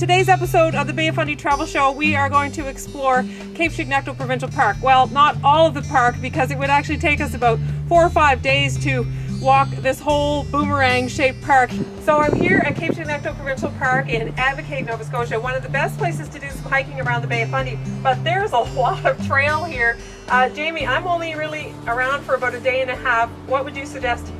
today's episode of the Bay of Fundy Travel Show, we are going to explore Cape Chignecto Provincial Park. Well, not all of the park, because it would actually take us about 4 or 5 days to walk this whole boomerang-shaped park. So I'm here at Cape Chignecto Provincial Park in Advocate, Nova Scotia, one of the best places to do some hiking around the Bay of Fundy, but there's a lot of trail here. Jamie, I'm only really around for about a day and a half. What would you suggest?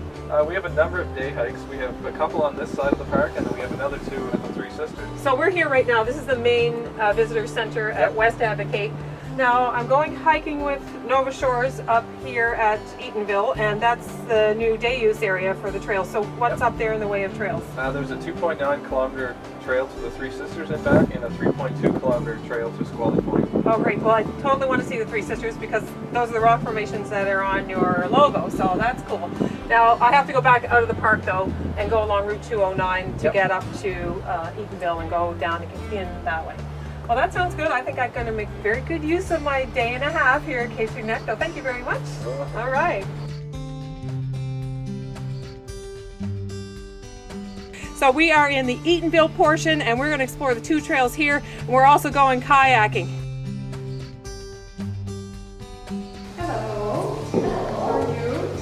We have a number of day hikes. We have a couple on this side of the park, and then we have another two at the Three Sisters. So we're here right now. This is the main visitor center at West Advocate. Now I'm going hiking with Nova Shores up here at Eatonville, and that's the new day use area for the trails. So what's up there in the way of trails? There's a 2.9 kilometer trail to the Three Sisters and back, and a 3.2 kilometer trail to Squally Point. Oh great, well I totally want to see the Three Sisters because those are the rock formations that are on your logo, so that's cool. Now I have to go back out of the park though and go along Route 209 to get up to Eatonville and go down to in that way. Well, that sounds good. I think I'm going to make very good use of my day and a half here at Cape Chignecto. Thank you very much. All right. So we are in the Eatonville portion, and we're going to explore the two trails here. And we're also going kayaking. Hello.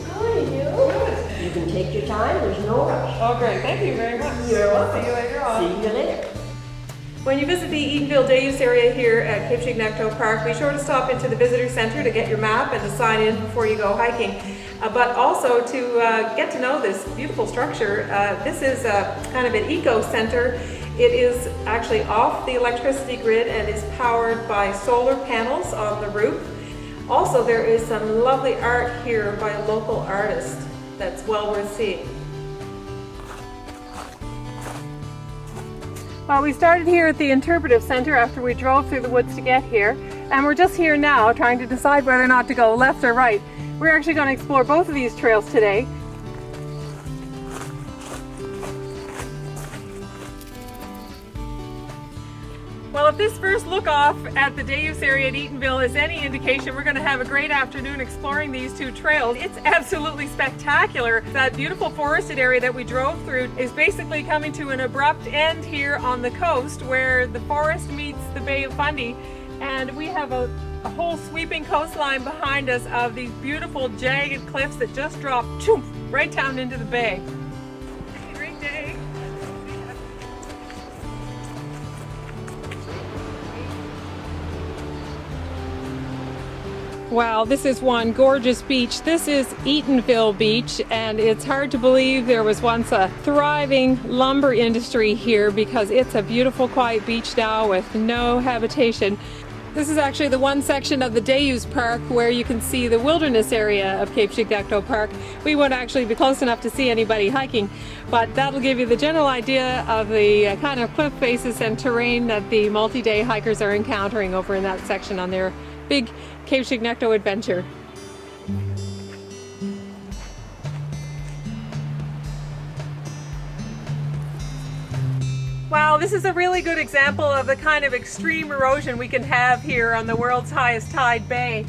How are you? You can take your time. There's no rush. Oh, great. Thank you very much. You're welcome. See you later on. See you later. When you visit the Eatonville day use area here at Cape Chignecto Park, be sure to stop into the visitor center to get your map and to sign in before you go hiking. But also to get to know this beautiful structure. This is kind of an eco center. It is actually off the electricity grid and is powered by solar panels on the roof. Also, there is some lovely art here by a local artist that's well worth seeing. Well, we started here at the Interpretive Center after we drove through the woods to get here, and we're just here now trying to decide whether or not to go left or right. We're actually going to explore both of these trails today. Well, if this first look off at the day use area at Eatonville is any indication, we're going to have a great afternoon exploring these two trails. It's absolutely spectacular. That beautiful forested area that we drove through is basically coming to an abrupt end here on the coast where the forest meets the Bay of Fundy, and we have a whole sweeping coastline behind us of these beautiful jagged cliffs that just drop right down into the bay. Great day. Wow, this is one gorgeous beach. This is Eatonville Beach, and it's hard to believe there was once a thriving lumber industry here because it's a beautiful, quiet beach now with no habitation. This is actually the one section of the day use park where you can see the wilderness area of Cape Chignecto Park. We won't actually be close enough to see anybody hiking, but that'll give you the general idea of the kind of cliff faces and terrain that the multi-day hikers are encountering over in that section on their big Cape Chignecto adventure. Wow, this is a really good example of the kind of extreme erosion we can have here on the world's highest tide bay.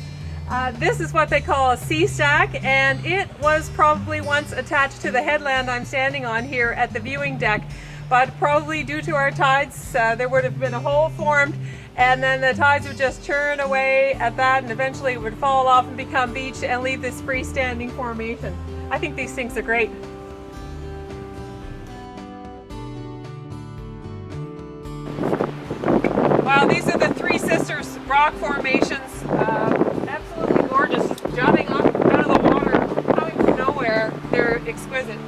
This is what they call a sea stack, and it was probably once attached to the headland I'm standing on here at the viewing deck, but probably due to our tides there would have been a hole formed, and then the tides would just churn away at that, and eventually it would fall off and become beach and leave this freestanding formation. I think these things are great. Wow, these are the Three Sisters rock formations. Absolutely gorgeous, just jutting up out of the water, coming from nowhere. They're exquisite.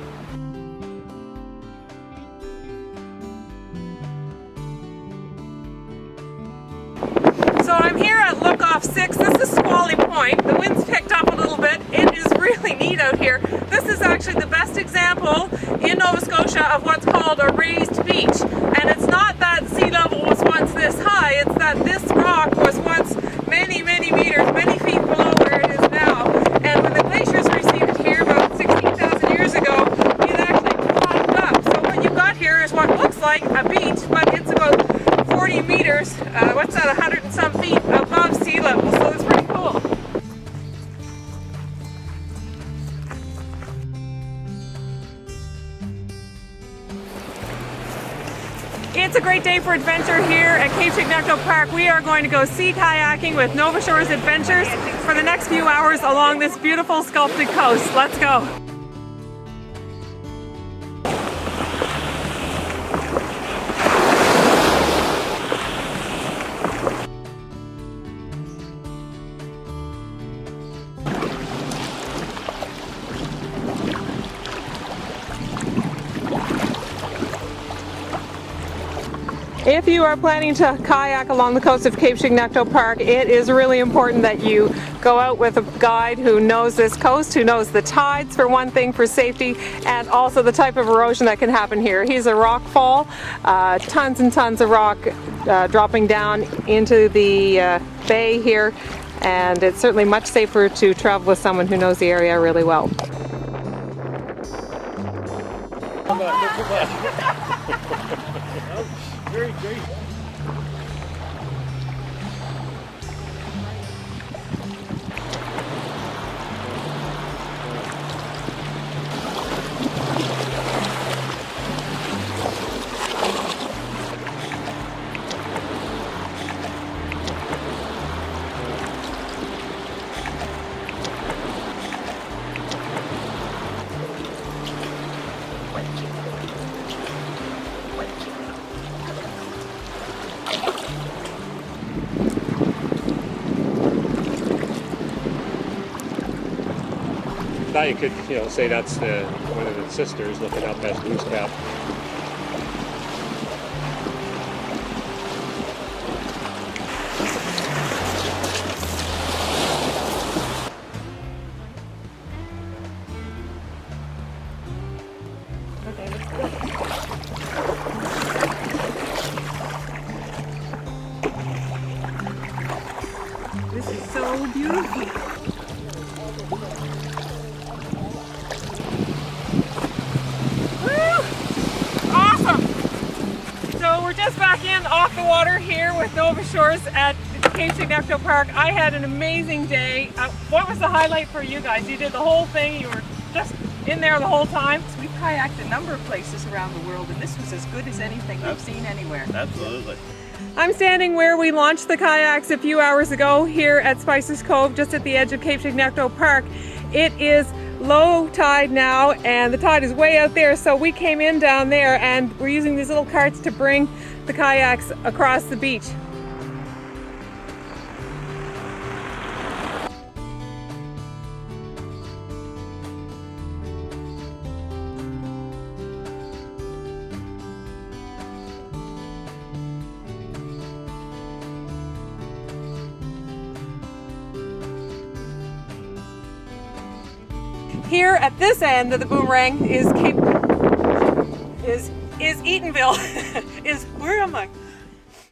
So I'm here at Lookoff 6. This is Squally Point. The wind's picked up a little bit. It is really neat out here. This is actually the best example in Nova Scotia of what's called a raised beach. And it's not that sea level was once this high, it's that this rock was once many, many meters, many feet below where it is now. And when the glaciers receded here about 16,000 years ago, it actually popped up. So what you've got here is what looks like a beach, but it's about 40 meters, what's that, 100 and some feet above sea level, so it's pretty cool. It's a great day day for adventure here at Cape Chignecto Park. We are going to go sea kayaking with Nova Shores Adventures for the next few hours along this beautiful sculpted coast. Let's go. If you are planning to kayak along the coast of Cape Chignecto Park, it is really important that you go out with a guide who knows this coast, who knows the tides for one thing, for safety, and also the type of erosion that can happen here. Here's a rock fall, tons and tons of rock dropping down into the bay here, and it's certainly much safer to travel with someone who knows the area really well. Very great. Now you could, say that's one of the sisters looking up at Glooskap. Okay, let's go. This is so beautiful. Just back in off the water here with Nova Shores at Cape Chignecto Park. I had an amazing day. What was the highlight for you guys? You did the whole thing. You were just in there the whole time. We've kayaked a number of places around the world, and this was as good as anything we've seen anywhere. Absolutely. I'm standing where we launched the kayaks a few hours ago here at Spices Cove, just at the edge of Cape Chignecto Park. It is low tide now, and the tide is way out there, so we came in down there and we're using these little carts to bring the kayaks across the beach. Here at this end of the boomerang is Eatonville. Where am I?